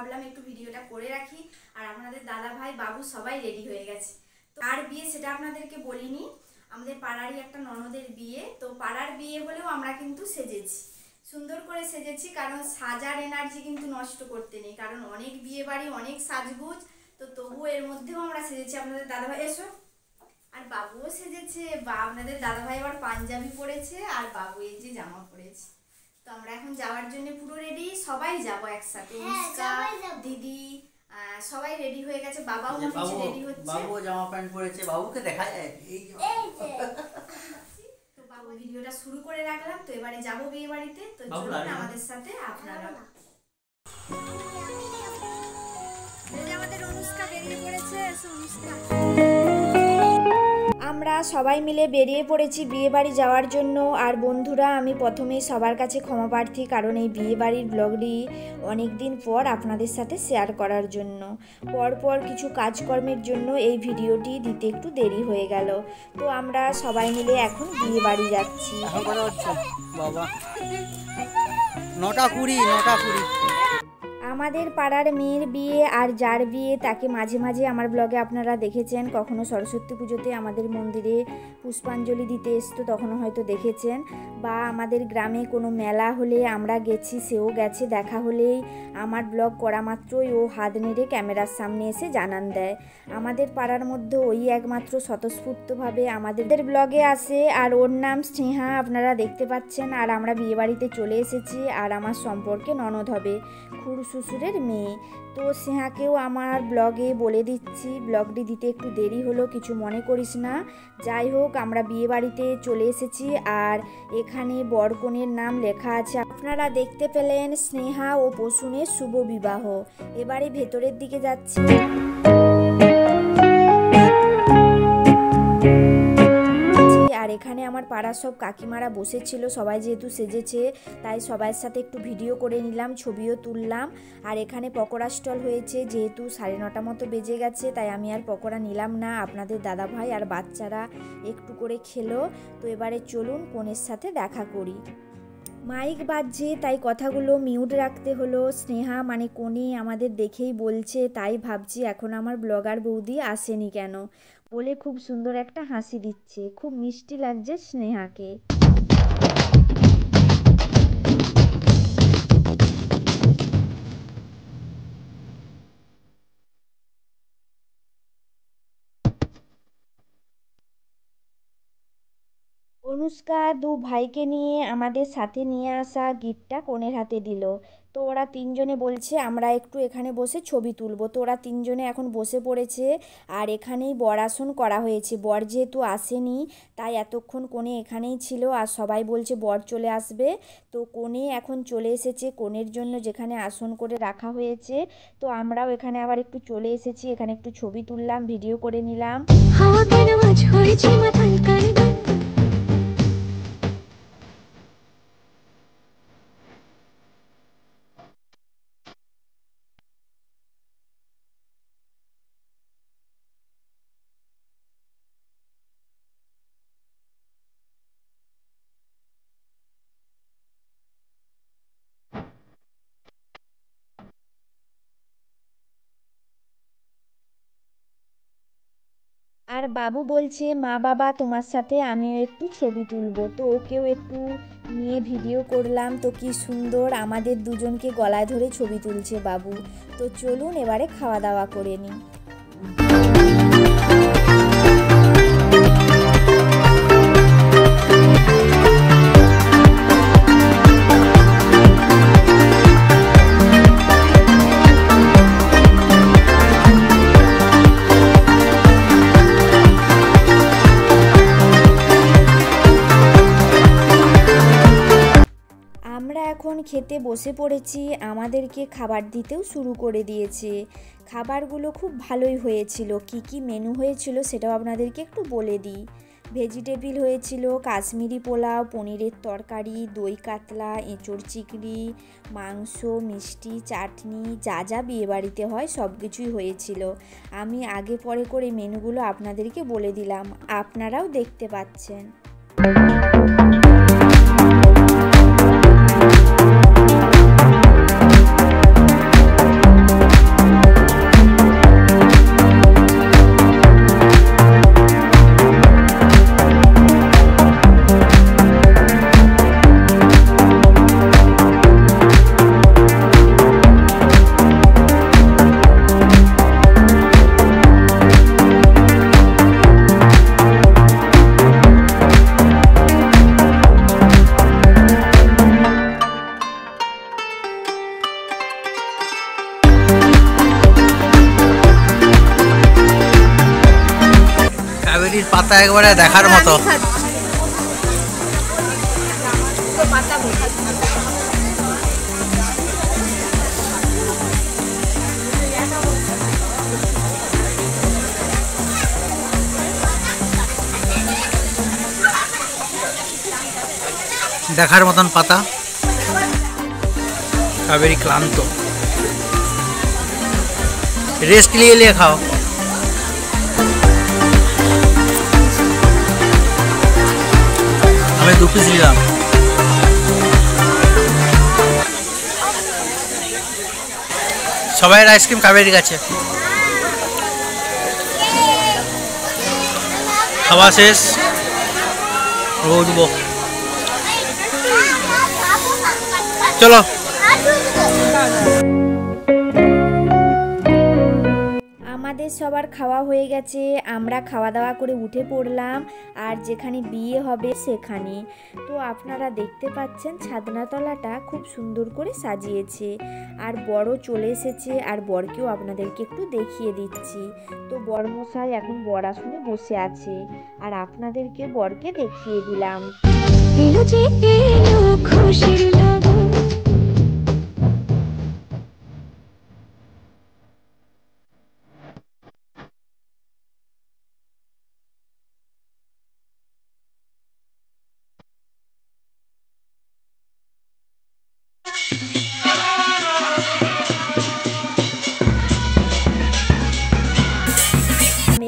ভাবলাম একটু ভিডিওটা করে রাখি। আর আপনাদের দাদা ভাই বাবু সবাই রেডি হয়ে গেছে। তো আর বিয়ে সেটা আপনাদেরকে বলিনি, আমাদের পাড়ারই একটা ননদের বিয়ে। তো পাড়ার বিয়ে হলেও আমরা কিন্তু সেজেছি, সুন্দর করে সেজেছি, কারণ সাজার এনার্জি কিন্তু নষ্ট করতে নেই, কারণ অনেক বিয়ে বাড়ি অনেক সাজগুজ, তো তবুও এর মধ্যেও আমরা সেজেছি। আপনাদের দাদাভাই এসো, আর বাবুও সেজেছে, বা আপনাদের দাদাভাই আবার পাঞ্জাবি পরেছে, আর বাবু এই যে জামা পরেছে। তো আমরা এখন যাওয়ার জন্য পুরো রেডি, সবাই যাবো একসাথে, দিদি সবাই রেডি হয়ে গেছে, বাবাও হচ্ছে রেডি হচ্ছে, বাবু জামা প্যান্ট পরেছে, বাবুকে দেখা যায় এই তো বাবু ভিডিওটা শুরু করে রাখলাম। তো এবারে যাবো বিয়ে বাড়িতে, তো চলুন আমাদের সাথে আপনারা। আমাদের অনুষ্কা বেরিয়ে পড়েছে, অনুষ্কা আমরা সবাই মিলে বেরিয়ে পড়েছি বিয়ে বাড়ি যাওয়ার জন্য। আর বন্ধুরা, আমি প্রথমেই সবার কাছে ক্ষমা প্রার্থী, কারণ এই বিয়ে বাড়ির ব্লগটি অনেক দিন পর আপনাদের সাথে শেয়ার করার জন্য, পরপর কিছু কাজকর্মের জন্য এই ভিডিওটি দিতে একটু দেরি হয়ে গেল। তো আমরা সবাই মিলে এখন বিয়ে বাড়ি যাচ্ছি। বাবা 9:20 আমাদের পাড়ার মেয়ের বিয়ে, আর যার বিয়ে তাকে মাঝে মাঝে আমার ব্লগে আপনারা দেখেছেন, কখনো সরস্বতী পুজোতে আমাদের মন্দিরে পুষ্পাঞ্জলি দিতে এসতো তখনও হয়তো দেখেছেন, বা আমাদের গ্রামে কোনো মেলা হলে আমরা গেছি, সেও গেছে, দেখা হলেই আমার ব্লগ করা মাত্রই ও হাত নেড়ে ক্যামেরার সামনে এসে জানান দেয়। আমাদের পাড়ার মধ্যে ওই একমাত্র স্বতঃস্ফূর্তভাবে আমাদের ব্লগে আসে, আর ওর নাম স্নেহা, আপনারা দেখতে পাচ্ছেন। আর আমরা বিয়েবাড়িতে চলে এসেছি, আর আমার সম্পর্কে ননদ হবে, খুড় শ্বশুরের মেয়ে। তো স্নেহাকেও আমার ব্লগে বলে দিচ্ছি, ব্লগটি দিতে একটু দেরি হলো, কিছু মনে করিস না। যাই হোক, আমরা বিয়ে বাড়িতে চলে এসেছি, আর এখানে বরকনের নাম লেখা আছে, আপনারা দেখতে পেলেন, স্নেহা ও প্রসূনের শুভ বিবাহ। এবারে ভেতরের দিকে যাচ্ছি। আর এখানে আমার পাড়ার সব কাকিমারা বসেছিল, সবাই যেহেতু সেজেছে তাই সবার সাথে একটু ভিডিও করে নিলাম, ছবিও তুললাম। আর এখানে পকোড়া স্টল হয়েছে, যেহেতু 9:30 মতো বেজে গেছে, তাই আমি আর পকোড়া নিলাম না, আপনাদের দাদাভাই আর বাচ্চারা একটু করে খেলো। তো এবারে চলুন কনের সাথে দেখা করি। মাইক বাজছে তাই কথাগুলো মিউট রাখতে হলো। স্নেহা মানে কোনি আমাদের দেখেই বলছে, তাই ভাবছি এখন আমার ব্লগার বৌদি আসেনি কেন, বলে খুব সুন্দর একটা হাসি দিচ্ছে, খুব মিষ্টি লাগছে স্নেহাকে। অনুষ্কা দু ভাইকে নিয়ে আমাদের সাথে নিয়ে আসা গিফটটা কনের হাতে দিল। তো ওরা তিনজনে বলছে আমরা একটু এখানে বসে ছবি তুলবো। তো ওরা তিনজনে এখন বসে পড়েছে, আর এখানেই বর আসন করা হয়েছে। বর যেহেতু আসেনি তাই এতক্ষণ কনে এখানেই ছিল, আর সবাই বলছে বর চলে আসবে। তো কনে এখন চলে এসেছে কনের জন্য যেখানে আসন করে রাখা হয়েছে। তো আমরাও এখানে আবার একটু চলে এসেছি, এখানে একটু ছবি তুললাম, ভিডিও করে নিলাম। আর বাবু বলছে মা বাবা তোমার সাথে আমিও একটু ছবি তুলবো। তো ওকেও একটু নিয়ে ভিডিও করলাম। তো কি সুন্দর আমাদের দুজনকে গলায় ধরে ছবি তুলছে বাবু। তো চলুন এবারে খাওয়া দাওয়া করে নিই। এখন খেতে বসে পড়েছি, আমাদেরকে খাবার দিতেও শুরু করে দিয়েছে। খাবারগুলো খুব ভালোই হয়েছিল। কি কি মেনু হয়েছিল সেটাও আপনাদেরকে একটু বলে দিই। ভেজিটেবিল হয়েছিল, কাশ্মীরি পোলাও, পনিরের তরকারি, দই কাতলা, এঁচোড় চিংড়ি, মাংস, মিষ্টি, চাটনি, যা যা বিয়েবাড়িতে হয় সব কিছুই হয়েছিল। আমি আগে পরে করে মেনুগুলো আপনাদেরকে বলে দিলাম, আপনারাও দেখতে পাচ্ছেন। পাতা একবারে দেখার মতো। দেখার মতন পাতা। কাবেরী ক্লান্ত, রেস্ট নিয়ে খাও। আমি 2 পিস নিলাম। সবাই আইসক্রিম কাবেরী কাছে। খাওয়া শেষ, উঠবো। চলো। আমাদের সবার খাওয়া হয়ে গেছে, আমরা খাওয়া দাওয়া করে উঠে পড়লাম আর যেখানে বিয়ে হবে সেখানে। তো আপনারা দেখতে পাচ্ছেন ছাদনাতলাটা খুব সুন্দর করে সাজিয়েছে আর বড় চলে এসেছে আর বরকেও আপনাদেরকে একটু দেখিয়ে দিচ্ছি। তো বরমশাই এখন বর আসনে বসে আছে আর আপনাদেরকে বরকে দেখিয়ে দিলাম। খুশির লগন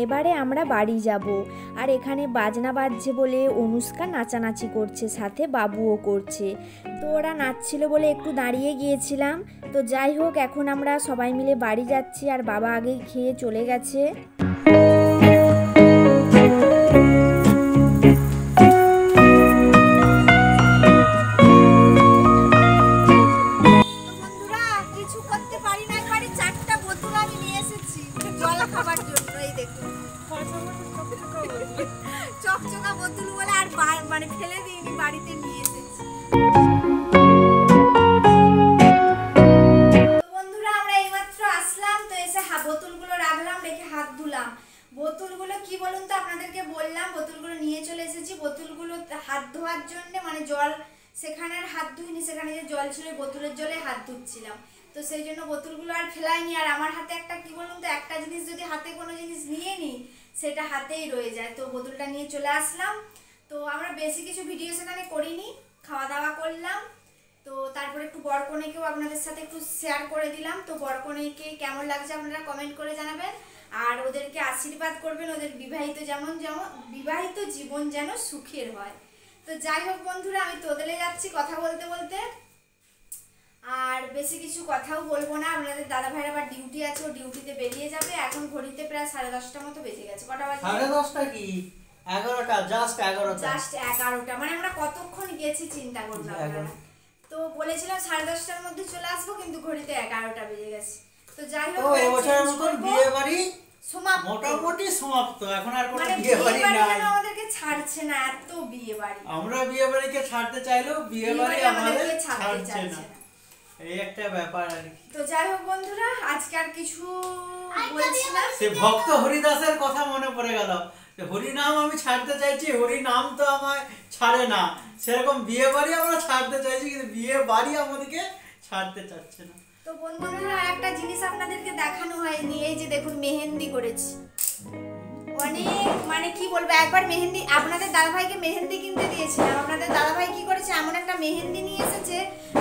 এবারে আমরা বাড়ি যাব আর এখানে বাজনা বাজছে বলে অনুষ্কা নাচানাচি করছে, সাথে বাবুও করছে। তো ওরা নাচছিল বলে একটু দাঁড়িয়ে গিয়েছিলাম। তো যাই হোক, এখন আমরা সবাই মিলে বাড়ি যাচ্ছি আর বাবা আগেই খেয়ে চলে গেছে। চকচকা বোতল বলে আর মানে ফেলে দিইনি, বাড়িতে নিয়ে এসেছি। বন্ধুরা আমরা এইমাত্র আসলাম, তো এসে বোতলগুলো রাখলাম, রেখে হাত ধুলাম। বোতলগুলো কি বলুন তো, আপনাদেরকে বললাম বোতলগুলো নিয়ে চলে এসেছি। বোতলগুলো হাত ধোয়ার জন্য, মানে জল সেখানে আর হাত ধুইনি, সেখানে যে জল ছিল বোতলের জলে হাত ধুচ্ছিলাম। তো সেই জন্য বোতলগুলো আর ফেলাইনি। আর আমার হাতে একটা কি বলুন তো, একটা জিনিস যদি হাতে কোনো জিনিস নিয়ে নিই সেটা হাতেই রয়ে যায়। তো বোতলটা নিয়ে চলে আসলাম। তো আমরা বেশি কিছু ভিডিও সেখানে করিনি, খাওয়া দাওয়া করলাম। তো তারপরে একটু বরকনেকেও আপনাদের সাথে একটু শেয়ার করে দিলাম। তো বরকনেকে কেমন লাগছে আপনারা কমেন্ট করে জানাবেন আর ওদেরকে আশীর্বাদ করবেন, ওদের বিবাহিত জীবন যেন সুখের হয়। তো যাই হোক বন্ধুরা, আমি তোদলে যাচ্ছি কথা বলতে বলতে, আর বেশি কিছু কথাও বলবো না। আপনাদের দাদা ভাইয়ের আবার ডিউটি আছে, ও ডিউটিতে বেরিয়ে যাবে। এখন ঘড়িতে প্রায় 10:30 মতো বেজে গেছে। কটা বাজে? 10:30 কি 11টা, জাস্ট 11টা। মানে আমরা কতক্ষণ গেছি চিন্তা করুন আপনারা। তো বলেছিলাম 10:30টার মধ্যে চলে আসবো, কিন্তু ঘড়িতে 11টা বেজে গেছে। তো যাই হোক, এবছরের মতো বিয়ে বাড়ি সমাপ্ত, মোটামুটি সমাপ্ত। এখন আর কোনো মানে বিয়ে বাড়ি নাই। আমাদেরকে ছাড়ছে না, এত বিয়ে বাড়ি। আমরা বিয়ে বাড়িকে ছাড়তে চাইলেও বিয়ে বাড়ি আমাদের ছাড়ছে না, এই একটা ব্যাপার আর কি। তো যাই হোক বন্ধুরা, আজকে আর কিছু বলছি না। সে ভক্ত হরিদাসের কথা মনে পড়ে গেল। হরি নাম আমি ছাড়তে চাইছি, হরি নাম তো আমায় ছাড়ে না। সেরকম বিয়ে বাড়ি আমরা ছাড়তে চাইছি, কিন্তু বিয়ে বাড়ি আমাদেরকে ছাড়তে চাচ্ছে না। তো বন্ধুরা, একটা জিনিস আপনাদেরকে দেখানো হয়নি, এই যে দেখুন মেহেন্দি করেছি। অনেক মানে কি বলবো, একবার মেহেন্দি আপনাদের দাদাভাইকে মেহেন্দি কিনতে দিয়েছিলাম। আপনাদের দাদাভাই কি করেছে, এমন একটা মেহেন্দি নিয়ে এসেছে,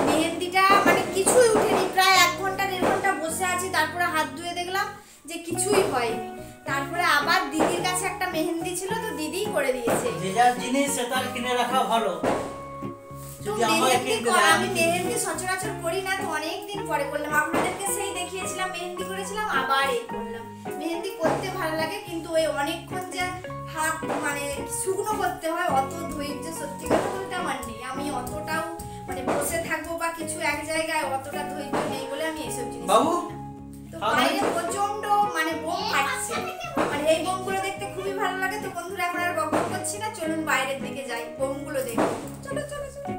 মেহেন্দিটা মানে কিছুই উঠেনি। প্রায় 1 ঘন্টা 1.5 ঘন্টা বসে আছি, তারপরে হাত ধুয়ে দেখলাম যে কিছুই হয়নি। তারপরে আবার দিদির কাছে একটা মেহেন্দি ছিল, তো দিদিই করে দিয়েছে। যে যার জিনিস সেটা কিনে রাখা ভালো। আমি মেহেন্দি সচরাচর করি না, তো অনেকদিন পরে করলাম। আপনাদেরকে সেই দেখিয়েছিলাম মেহেন্দি করেছিলাম, আবার এই করলাম। মেহেন্দি করতে ভালো লাগে, কিন্তু ওই অনেকক্ষণ যে হাত মানে শুকনো করতে হয়, অত ধৈর্য সত্যি কথা বলতে আমার নেই। আমি অতটাও মানে বসে থাকবো বা কিছু এক জায়গায়, অতটা ধৈর্য নেই বলে আমি এসব জিনিস। বাবু তো বাইরে প্রচন্ড মানে বোম ফাটছে, মানে এই বোমগুলো দেখতে খুবই ভালো লাগে। তো বন্ধুরা, এখন আর বকবক করছি না, চলুন বাইরের দিকে যাই, বোমগুলো দেখি। চলো চলো চলো।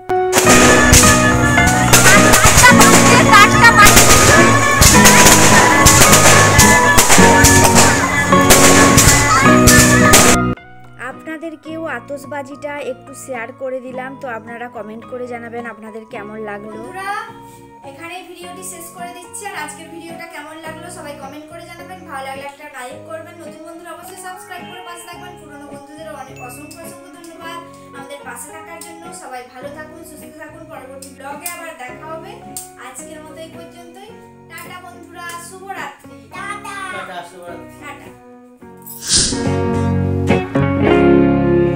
কেউ আতশবাজিটা একটু শেয়ার করে দিলাম, তো আপনারা কমেন্ট করে জানাবেন আপনাদের কেমন লাগলো। এখানে ভিডিওটি শেষ করে দিচ্ছি, আর আজকের ভিডিওটা কেমন লাগলো সবাই কমেন্ট করে জানাবেন। ভালো লাগলে একটা লাইক করবেন, নতুন বন্ধুরা অবশ্যই সাবস্ক্রাইব করে পাশে থাকবেন। পুরনো বন্ধুদের অনেক অসংখ্য ধন্যবাদ আমাদের পাশে থাকার জন্য। সবাই ভালো থাকুন, সুস্থ থাকুন। পরবর্তী ব্লগে আবার দেখা হবে। আজকের মতো এই পর্যন্তই। টাটা বন্ধুরা, শুভরাত্রি। টাটা শুভরাত্রি। টাটা।